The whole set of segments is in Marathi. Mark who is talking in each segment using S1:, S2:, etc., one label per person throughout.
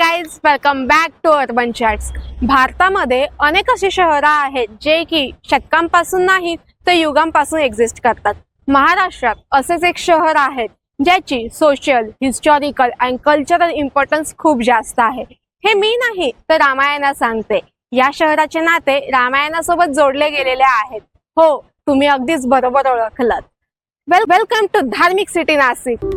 S1: Guys, welcome back to urban chats. भारतामध्ये अनेक अशी शहरं आहेत जे की शतकांपासून नाही तर युगांपासून एक्झिस्ट करतात। महाराष्ट्रात असेच एक शहर आहे ज्याची social, historical and cultural importance खूप जास्त आहे। हे मी नाही तर रामायण सांगते। या शहराचे नाते रामायणासोबत जोडले गेलेले आहेत। हो, तुम्ही अगदीच बरोबर ओळखलात। वेलकम टू धार्मिक सिटी नाशिक।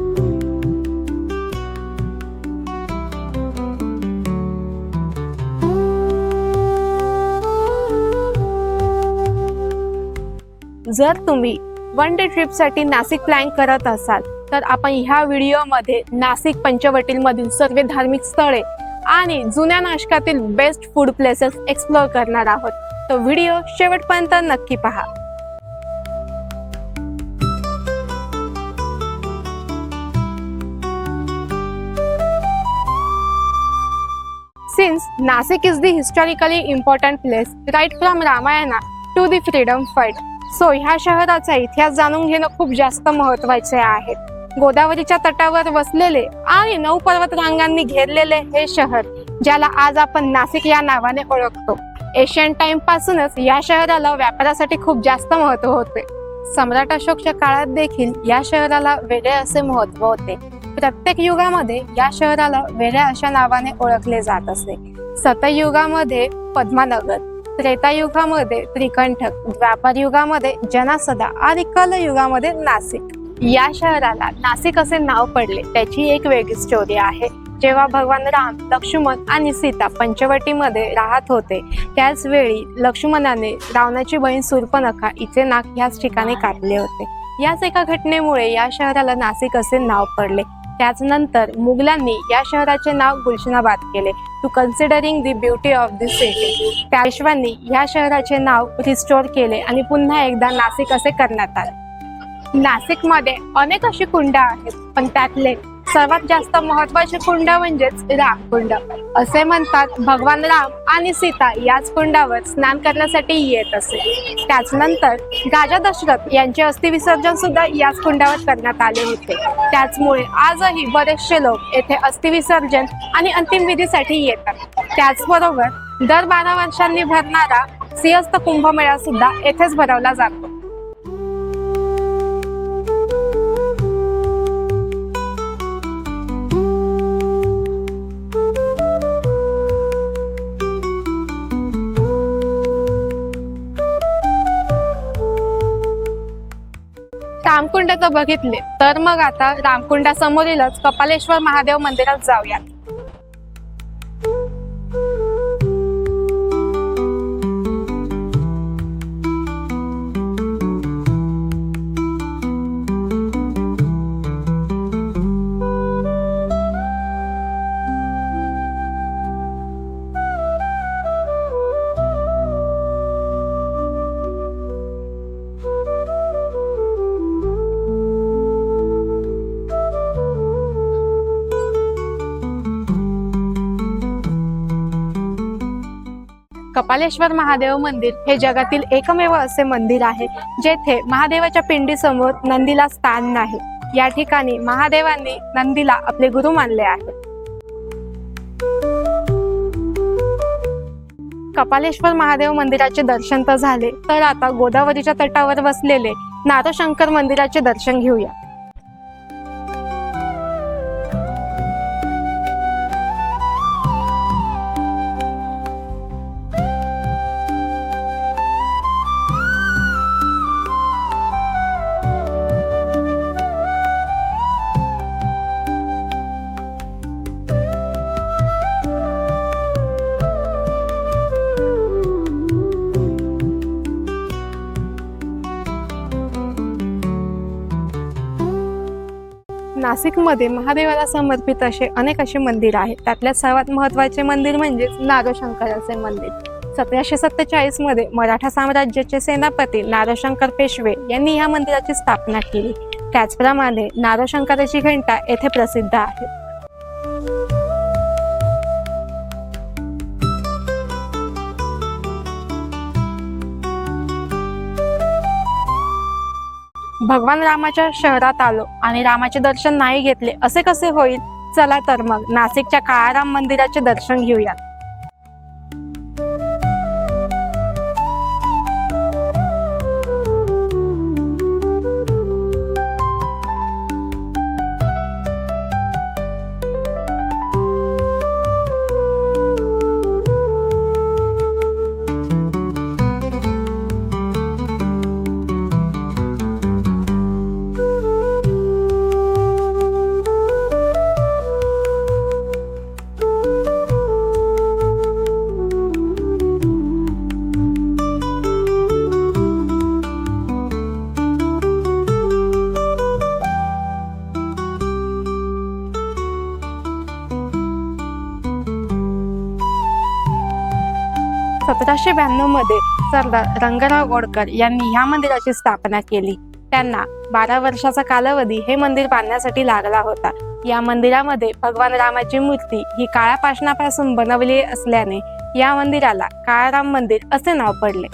S1: जर तुम्ही वन डे ट्रिप साठी नाशिक प्लॅन करत असाल तर आपण ह्या व्हिडिओमध्ये नाशिक पंचवटीमधील सर्व धार्मिक स्थळे आणि जुन्या नाशकातील बेस्ट फूड प्लेसेस एक्सप्लोर करणार आहोत। तो व्हिडिओ शेवटपर्यंत नक्की पहा। Since Nashik is the historically important place right from Ramayana to the freedom fight, so ह्या शहराचा इतिहास जाणून घेणं खूप जास्त महत्त्वाचे आहे। गोदावरीच्या तटावर वसलेले आणि 9 पर्वत रांगांनी घेरलेले हे शहर, ज्याला आज आपण नाशिक या नावाने ओळखतो, एशियन टाइम पासूनच या शहराला व्यापारासाठी खूप जास्त महत्त्व होते। सम्राट अशोकच्या काळात देखील या शहराला वेगळे असे महत्त्व होते। प्रत्येक युगामध्ये या शहराला वेगळ्या अशा नावाने ओळखले जात असे। सतयुगामध्ये पद्मानगर, त्रेतायुगामध्ये त्रिकंठक, द्वापर युगामध्ये जनासदा आणि कलयुगामध्ये नाशिक। या शहराला नाशिक असे नाव पडले त्याची एक वेगळी स्टोरी आहे। जेव्हा भगवान राम, लक्ष्मण आणि सीता पंचवटीमध्ये राहत होते त्याच वेळी लक्ष्मणाने रावणाची बहीण शूर्पणखा हिचे नाक याच ठिकाणी कापले होते। याच एका घटनेमुळे या शहराला नाशिक असे नाव पडले। त्यानंतर मुघलांनी या शहराचे नाव गुलशनाबाद केले to considering the beauty of the city. त्या पेशव्यांनी या शहराचे नाव रिस्टोर केले आणि पुन्हा एकदा नाशिक असे करण्यात आले। नाशिकमध्ये अनेक अशी कुंड आहेत, पण त्यातले सर्वात जास्त महत्त्वाचे कुंड म्हणजेच रामकुंड। असे म्हणतात भगवान राम आणि सीता याच कुंडावर स्नान करण्यासाठी येत असे। त्यानंतर राजा दशरथ यांचे अस्थि विसर्जन सुद्धा याच कुंडावर करण्यात आले होते। त्याचमुळे आजही बरेचसे लोक येथे अस्थि विसर्जन आणि अंतिम विधीसाठी येतात। त्याचबरोबर दर 12 वर्षांनी भरणारा सिंहस्थ कुंभमेळा सुद्धा येथेच भरवला जातो। रामकुंडाचं बघितले तर मग आता रामकुंडासमोरीलच कपालेश्वर महादेव मंदिरात जाऊयात। कपालेश्वर महादेव मंदिर हे जगातील एकमेव असे मंदिर आहे जेथे महादेवाच्या पिंडीसमोर नंदीला स्थान नाही। या ठिकाणी महादेवांनी नंदीला आपले गुरु मानले आहे। कपालेश्वर महादेव मंदिराचे दर्शन तर झाले, तर आता गोदावरीच्या तटावर वसलेले नारोशंकर मंदिराचे दर्शन घेऊया। नाशिकमध्ये महादेवाला समर्पित अनेक असे मंदिर आहेत। त्यातल्या सर्वात महत्त्वाचे मंदिर म्हणजे नारोशंकराचे मंदिर। 1747 मध्ये मराठा साम्राज्याचे सेनापती नारोशंकर पेशवे यांनी या मंदिराची स्थापना केली। त्याचप्रमाणे नारोशंकराची घंटा येथे प्रसिद्ध आहे। भगवान रामाच्या शहरात आलो आणि रामाचे दर्शन नाही घेतले असे कसे होईल। चला तर मग नाशिकच्या काळाराम मंदिराचे दर्शन घेऊया. सतराशे 92 मध्ये सरदार रंगराव गौडकर यांनी ह्या मंदिराची स्थापना केली. त्यांना 12 वर्षाचा कालावधी हे मंदिर बांधण्यासाठी लागला होता. या मंदिरामध्ये भगवान रामाची मूर्ती ही काळ्या पाषाणापासून बनवली असल्याने या मंदिराला काळाराम मंदिर असे नाव पडले.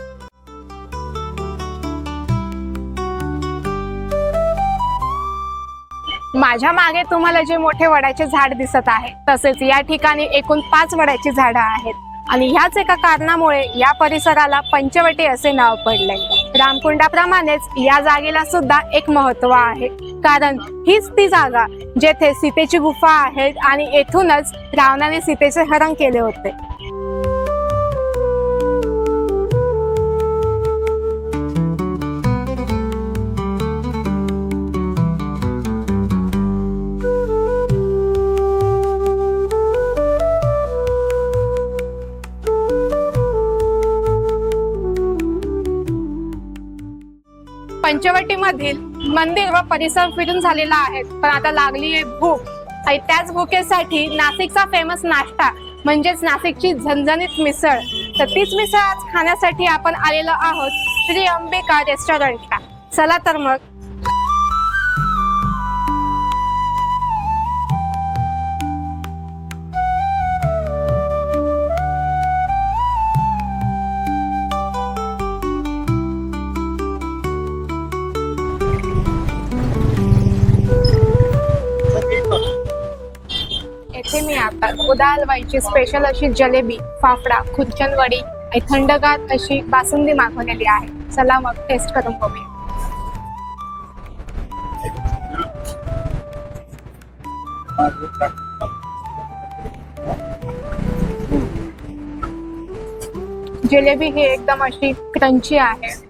S1: माझ्या मागे तुम्हाला जे मोठे वडाचे झाड दिसत आहे, तसेच या ठिकाणी एकूण 5 वडाची झाडं आहेत आणि ह्याच एका कारणामुळे या परिसराला पंचवटी असे नाव पडले. रामकुंडाप्रमाणेच या जागेला सुद्धा एक महत्त्व आहे, कारण हीच ती जागा जेथे सीतेची गुफा आहे आणि येथूनच रावणाने सीतेचे हरण केले होते. पंचवटीमधील मंदिर व परिसर फिरून झालेला आहे, पण आता लागली आहे भूक आणि त्याच भुकेसाठी नाशिकचा फेमस नाश्ता म्हणजेच नाशिकची झणझणीत मिसळ. तर तीच मिसळ आज खाण्यासाठी आपण आलेलो आहोत श्री अंबिका रेस्टॉरंटला. चला तर मग. येथे मी आता गोदा हलवाईची स्पेशल अशी जलेबी, फाफडा, खुर्चनवडी आणि थंडगार अशी बासुंदी मागवलेली आहे. चला मग टेस्ट करून बघूया. जलेबी ही एकदम अशी क्रंची आहे.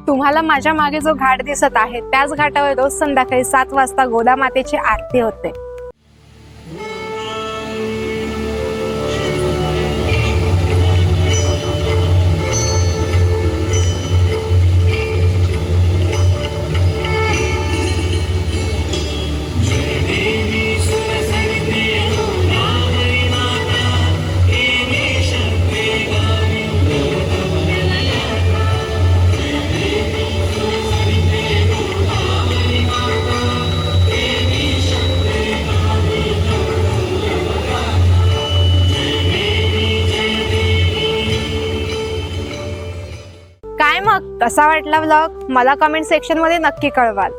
S1: तुम्हाला माझ्या मागे जो घाट दिसत आहे, त्याच घाटावर रोज संध्याकाळी 7 वाजता गोदा मातेची आरती होते. काय मग कसा वाटला व्लॉग? मला कमेंट सेक्शन मध्ये नक्की कळवाल.